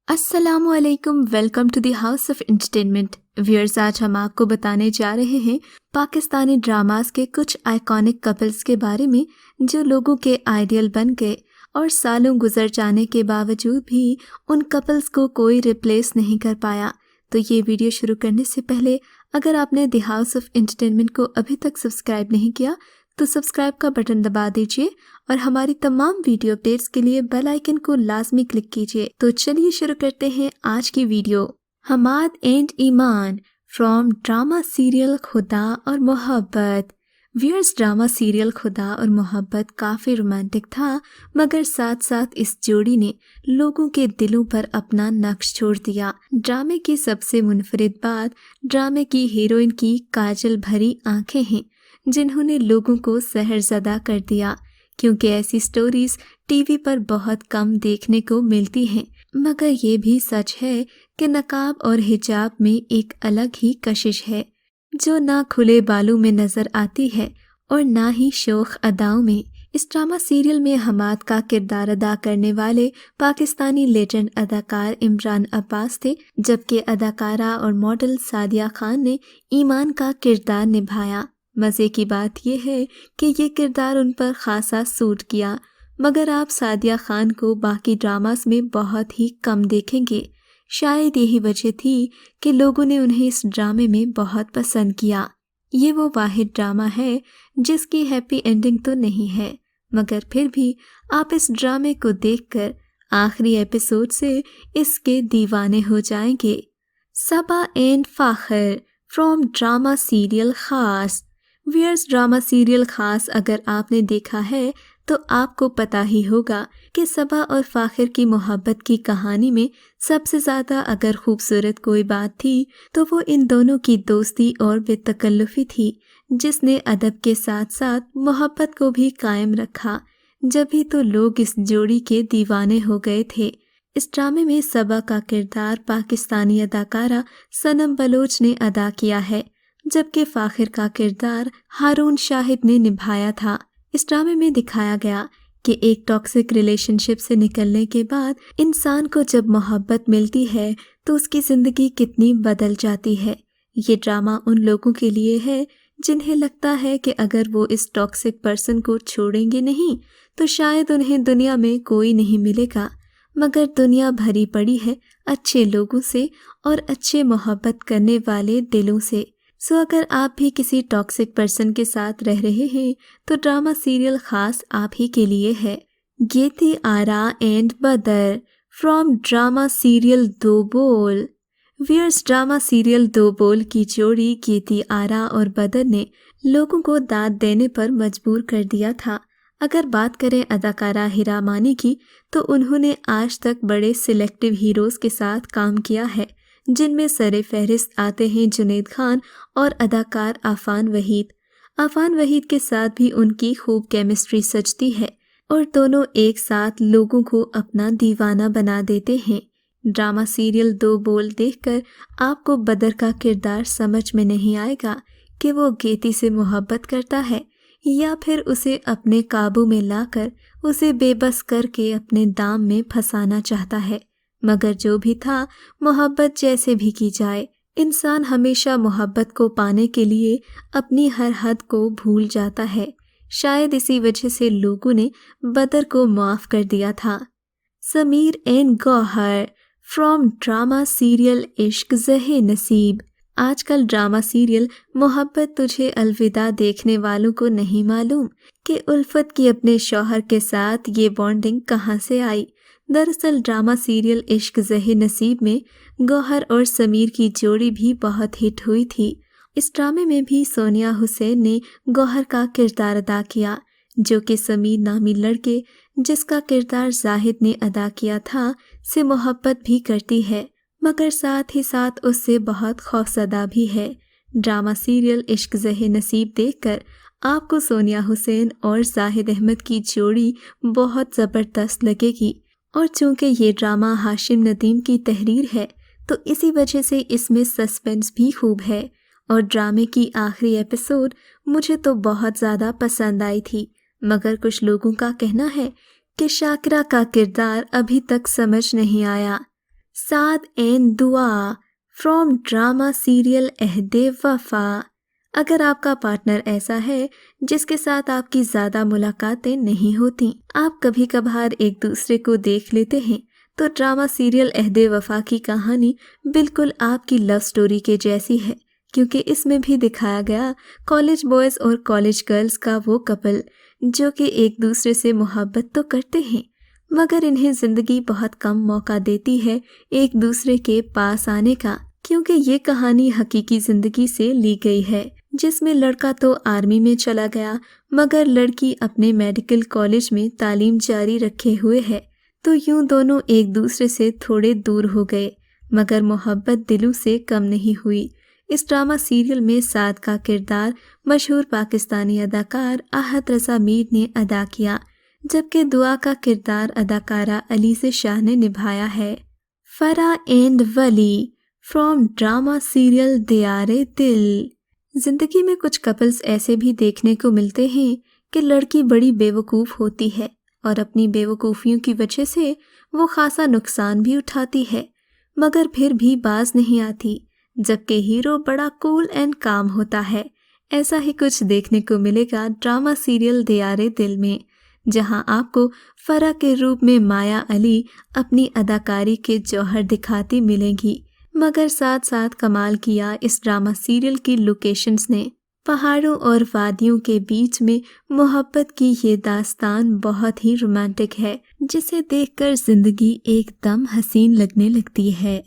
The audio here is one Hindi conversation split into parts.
अस्सलामुअलैकुम, welcome to the house of entertainment viewers. आज हम आपको बताने जा रहे हैं पाकिस्तानी ड्रामास के कुछ आइकॉनिक कपल्स के बारे में जो लोगों के आइडियल बन गए और सालों गुजर जाने के बावजूद भी उन कपल्स को कोई रिप्लेस नहीं कर पाया। तो ये वीडियो शुरू करने से पहले अगर आपने द हाउस ऑफ एंटरटेनमेंट को अभी तक सब्सक्राइब नहीं किया तो सब्सक्राइब का बटन दबा दीजिए और हमारी तमाम वीडियो अपडेट्स के लिए बेल आइकन को लाजमी क्लिक कीजिए। तो चलिए शुरू करते हैं आज की video. Hamad and Iman from drama serial Khuda Aur मोहब्बत। Viewers, drama serial Khuda Aur मोहब्बत काफ़ी रोमांटिक था, मगर साथ साथ इस जोड़ी ने लोगों के दिलों पर अपना नक्श छोड़ दिया। ड्रामे की सबसे मुनफरिद बात ड्रामे की हीरोइन की काजल भरी आंखें हैं जिन्होंने लोगों को सहरज़दा कर दिया, क्योंकि ऐसी स्टोरीज टीवी पर बहुत कम देखने को मिलती हैं। मगर ये भी सच है कि नकाब और हिजाब में एक अलग ही कशिश है जो ना खुले बालों में नजर आती है और ना ही शोख अदाओं में। इस ड्रामा सीरियल में हमाद का किरदार अदा करने वाले पाकिस्तानी लेजेंड अदाकार इमरान अब्बास थे, जबकि अदाकारा और मॉडल सादिया खान ने ईमान का किरदार निभाया। मज़े की बात यह है कि ये किरदार उन पर खासा सूट किया, मगर आप सादिया खान को बाकी ड्रामास में बहुत ही कम देखेंगे। शायद यही वजह थी कि लोगों ने उन्हें इस ड्रामे में बहुत पसंद किया। ये वो वाहिद ड्रामा है जिसकी हैप्पी एंडिंग तो नहीं है, मगर फिर भी आप इस ड्रामे को देखकर आखिरी एपिसोड से इसके दीवाने हो जाएंगे। सबा and Fakhar from drama serial खास। व्यूअर्स, ड्रामा सीरियल खास अगर आपने देखा है तो आपको पता ही होगा कि सबा और फाखिर की मोहब्बत की कहानी में सबसे ज़्यादा अगर खूबसूरत कोई बात थी तो वो इन दोनों की दोस्ती और बेतकल्लुफ़ी थी, जिसने अदब के साथ साथ मोहब्बत को भी कायम रखा। जब भी तो लोग इस जोड़ी के दीवाने हो गए थे। इस ड्रामे में सबा का किरदार पाकिस्तानी अदाकारा सनम बलोच ने अदा किया है, जबकि फाखिर का किरदार हारून शाहिद ने निभाया था। इस ड्रामे में दिखाया गया कि एक टॉक्सिक रिलेशनशिप से निकलने के बाद इंसान को जब मोहब्बत मिलती है तो उसकी ज़िंदगी कितनी बदल जाती है। ये ड्रामा उन लोगों के लिए है जिन्हें लगता है कि अगर वो इस टॉक्सिक पर्सन को छोड़ेंगे नहीं तो शायद उन्हें दुनिया में कोई नहीं मिलेगा, मगर दुनिया भरी पड़ी है अच्छे लोगों से और अच्छे मोहब्बत करने वाले दिलों से। सो अगर आप भी किसी टॉक्सिक पर्सन के साथ रह रहे हैं तो ड्रामा सीरियल खास आप ही के लिए है। गेती आरा एंड बदर फ्रॉम ड्रामा सीरियल दो बोल। व्यूअर्स, ड्रामा सीरियल दो बोल की जोड़ी गेती आरा और बदर ने लोगों को दाद देने पर मजबूर कर दिया था। अगर बात करें अदाकारा हिरा मानी की तो उन्होंने आज तक बड़े सिलेक्टिव हीरोज़ के साथ काम किया है, जिनमें सरे फहरिस्त आते हैं जुनैद खान और अदाकार आफान वहीद। आफान वहीद के साथ भी उनकी खूब केमिस्ट्री सजती है और दोनों एक साथ लोगों को अपना दीवाना बना देते हैं। ड्रामा सीरियल दो बोल देखकर आपको बदर का किरदार समझ में नहीं आएगा कि वो गेती से मोहब्बत करता है या फिर उसे अपने काबू में लाकर उसे बेबस करके अपने दाम में फंसाना चाहता है। मगर जो भी था, मोहब्बत जैसे भी की जाए, इंसान हमेशा मोहब्बत को पाने के लिए अपनी हर हद को भूल जाता है। शायद इसी वजह से लोगों ने बदर को माफ़ कर दिया था। Sameer and Gohar from drama serial Ishq Zahe नसीब। आजकल ड्रामा सीरियल मोहब्बत तुझे अलविदा देखने वालों को नहीं मालूम कि उल्फत की अपने शौहर के साथ ये बॉन्डिंग कहाँ से आई। दरअसल ड्रामा सीरियल इश्क ज़हे नसीब में गौहर और समीर की जोड़ी भी बहुत हिट हुई थी। इस ड्रामे में भी सोनिया हुसैन ने गौहर का किरदार अदा किया, जो कि समीर नामी लड़के जिसका किरदार जाहिद ने अदा किया था से मोहब्बत भी करती है, मगर साथ ही साथ उससे बहुत खौफज़दा भी है। ड्रामा सीरियल इश्क ज़हे नसीब देखकर आपको सोनिया हुसैन और जाहिद अहमद की जोड़ी बहुत ज़बरदस्त लगेगी, और चूँकि ये ड्रामा हाशिम नदीम की तहरीर है तो इसी वजह से इसमें सस्पेंस भी खूब है। और ड्रामे की आखिरी एपिसोड मुझे तो बहुत ज़्यादा पसंद आई थी, मगर कुछ लोगों का कहना है कि शाकिरा का किरदार अभी तक समझ नहीं आया। साद एन दुआ फ्रॉम ड्रामा सीरियल अहदे वफा। अगर आपका पार्टनर ऐसा है जिसके साथ आपकी ज़्यादा मुलाकातें नहीं होती, आप कभी कभार एक दूसरे को देख लेते हैं, तो ड्रामा सीरियल अहदे वफा की कहानी बिल्कुल आपकी लव स्टोरी के जैसी है, क्योंकि इसमें भी दिखाया गया कॉलेज बॉयज़ और कॉलेज गर्ल्स का वो कपल जो कि एक दूसरे से मोहब्बत तो करते हैं, मगर इन्हें ज़िंदगी बहुत कम मौका देती है एक दूसरे के पास आने का, क्योंकि ये कहानी हकीकी ज़िंदगी से ली गई है, जिसमें लड़का तो आर्मी में चला गया मगर लड़की अपने मेडिकल कॉलेज में तालीम जारी रखे हुए है। तो यूं दोनों एक दूसरे से थोड़े दूर हो गए, मगर मोहब्बत दिलों से कम नहीं हुई। इस ड्रामा सीरियल में साद का किरदार मशहूर पाकिस्तानी अदाकार आहत रज़ा मीर ने अदा किया, जबकि दुआ का किरदार अदाकारा अलीज़ा शाह ने निभाया है। Fara and Wali from drama serial Diyare Dil. जिंदगी में कुछ कपल्स ऐसे भी देखने को मिलते हैं कि लड़की बड़ी बेवकूफ़ होती है और अपनी बेवकूफ़ियों की वजह से वो खासा नुकसान भी उठाती है, मगर फिर भी बाज नहीं आती, जबकि हीरो बड़ा कूल एंड काम होता है। ऐसा ही कुछ देखने को मिलेगा ड्रामा सीरियल दियारे दिल में, जहां आपको फरा के रूप में माया अली अपनी अदाकारी के जौहर दिखाती मिलेंगी, मगर साथ साथ कमाल किया इस ड्रामा सीरियल की लोकेशंस ने। पहाड़ों और वादियों के बीच में मोहब्बत की ये दास्तान बहुत ही रोमांटिक है, जिसे देखकर जिंदगी एकदम हसीन लगने लगती है।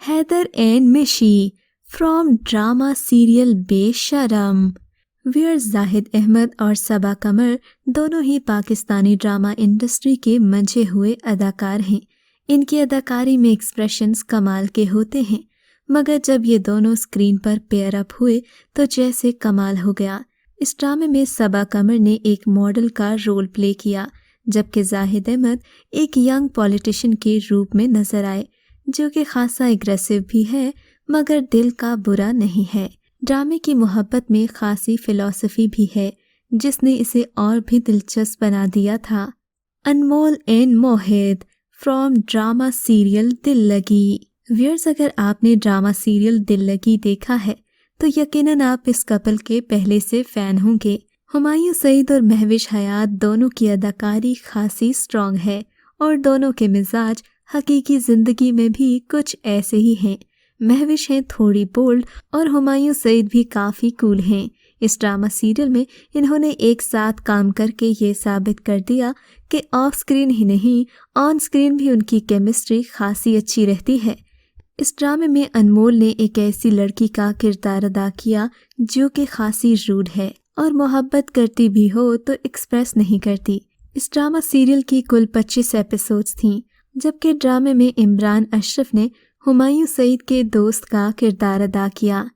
हैदर एंड मिशी फ्रॉम ड्रामा सीरियल बेशरम। वीर जाहिद अहमद और सबा कमर दोनों ही पाकिस्तानी ड्रामा इंडस्ट्री के मंझे हुए अदाकार हैं। इनकी अदाकारी में एक्सप्रेशंस कमाल के होते हैं, मगर जब ये दोनों स्क्रीन पर पेयर अप हुए तो जैसे कमाल हो गया। इस ड्रामे में सबा कमर ने एक मॉडल का रोल प्ले किया, जबकि जाहिद अहमद एक यंग पॉलिटिशियन के रूप में नजर आए, जो कि खासा एग्रेसिव भी है मगर दिल का बुरा नहीं है। ड्रामे की मोहब्बत में खासी फिलॉसफी भी है, जिसने इसे और भी दिलचस्प बना दिया था। Anmol and Mohit from drama serial Dil Lagi. Viewers, अगर आपने ड्रामा सीरियल दिल लगी देखा है तो यकीनन आप इस कपल के पहले से फैन होंगे। हुमायूं सईद और महविश हयात दोनों की अदाकारी खासी स्ट्रॉन्ग है और दोनों के मिजाज हकीकी जिंदगी में भी कुछ ऐसे ही हैं। महविश हैं थोड़ी बोल्ड और हुमायूं सईद भी काफ़ी कूल हैं। इस ड्रामा सीरियल में इन्होंने एक साथ काम करके ये साबित कर दिया कि ऑफ स्क्रीन ही नहीं ऑन स्क्रीन भी उनकी केमिस्ट्री खासी अच्छी रहती है। इस ड्रामे में अनमोल ने एक ऐसी लड़की का किरदार अदा किया जो कि खासी रूड है और मोहब्बत करती भी हो तो एक्सप्रेस नहीं करती। इस ड्रामा सीरियल की कुल 25 एपिसोड्स थीं, जबकि ड्रामे में इमरान अशरफ ने हुमायूं सईद के दोस्त का किरदार अदा किया।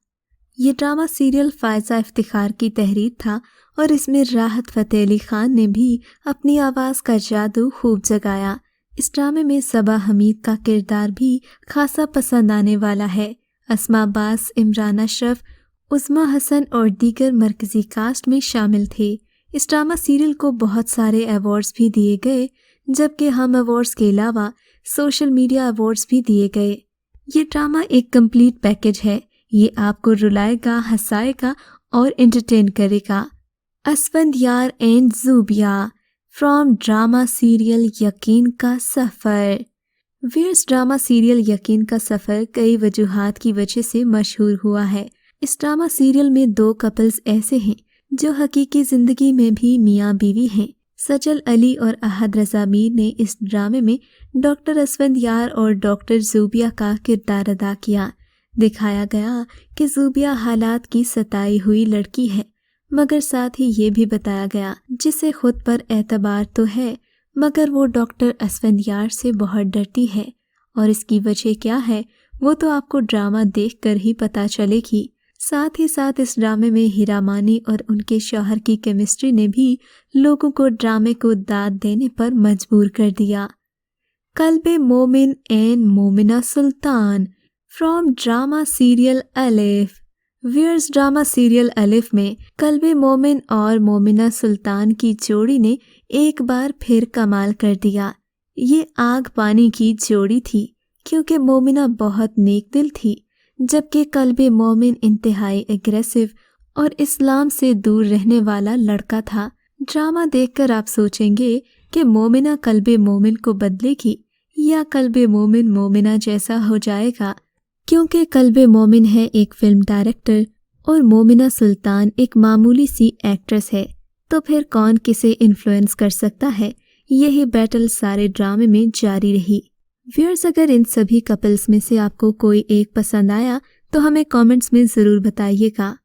ये ड्रामा सीरियल फायजा इफ्तिखार की तहरीर था और इसमें राहत फ़तेह अली खान ने भी अपनी आवाज़ का जादू खूब जगाया। इस ड्रामे में सबा हमीद का किरदार भी खासा पसंद आने वाला है। अस्मा अब्बास, इमरान अशरफ, उस्मा हसन और दीगर मरकज़ी कास्ट में शामिल थे। इस ड्रामा सीरियल को बहुत सारे अवार्ड्स भी दिए गए, जबकि हम अवार्ड्स के अलावा सोशल मीडिया अवार्ड्स भी दिए गए। ये ड्रामा एक कंप्लीट पैकेज है। ये आपको रुलाएगा, हंसाएगा और एंटरटेन करेगा। Asfandyar and Zubia from drama serial Yakeen ka suffer. वीर्स drama serial Yakeen ka सफ़र कई वजूहात की वजह से मशहूर हुआ है। इस ड्रामा सीरियल में 2 कपल्स ऐसे हैं जो हकीकी ज़िंदगी में भी मियाँ बीवी हैं। सजल अली और आहत रज़ा मीर ने इस ड्रामे में डॉक्टर असफंदयार और डॉक्टर ज़ूबिया का किरदार अदा किया। दिखाया गया कि ज़ूबिया हालात की सताई हुई लड़की है, मगर साथ ही ये भी बताया गया जिसे खुद पर एतबार तो है, मगर वो डॉक्टर असफंदयार से बहुत डरती है, और इसकी वजह क्या है वो तो आपको ड्रामा देखकर ही पता चलेगी। साथ ही साथ इस ड्रामे में हीरा मानी और उनके शौहर की केमिस्ट्री ने भी लोगों को ड्रामे को दाद देने पर मजबूर कर दिया। कल्बे मोमिन and Momina Sultan from drama serial अलिफ। वीर्स ड्रामा सीरियल अलिफ में कल्बे मोमिन और मोमिना सुल्तान की जोड़ी ने एक बार फिर कमाल कर दिया। ये आग पानी की जोड़ी थी, क्योंकि मोमिना बहुत नेक दिल थी, जबकि कल्बे मोमिन इंतहाई एग्रेसिव और इस्लाम से दूर रहने वाला लड़का था। ड्रामा देखकर आप सोचेंगे कि मोमिना कल्बे मोमिन को बदलेगी या कल्बे मोमिन मोमिना जैसा हो जाएगा। क्योंकि कल्बे मोमिन है एक फिल्म डायरेक्टर और मोमिना सुल्तान एक मामूली सी एक्ट्रेस है, तो फिर कौन किसे इन्फ्लुएंस कर सकता है? यही बैटल सारे ड्रामे में जारी रही। व्यूअर्स, अगर इन सभी कपल्स में से आपको कोई एक पसंद आया तो हमें कमेंट्स में ज़रूर बताइएगा।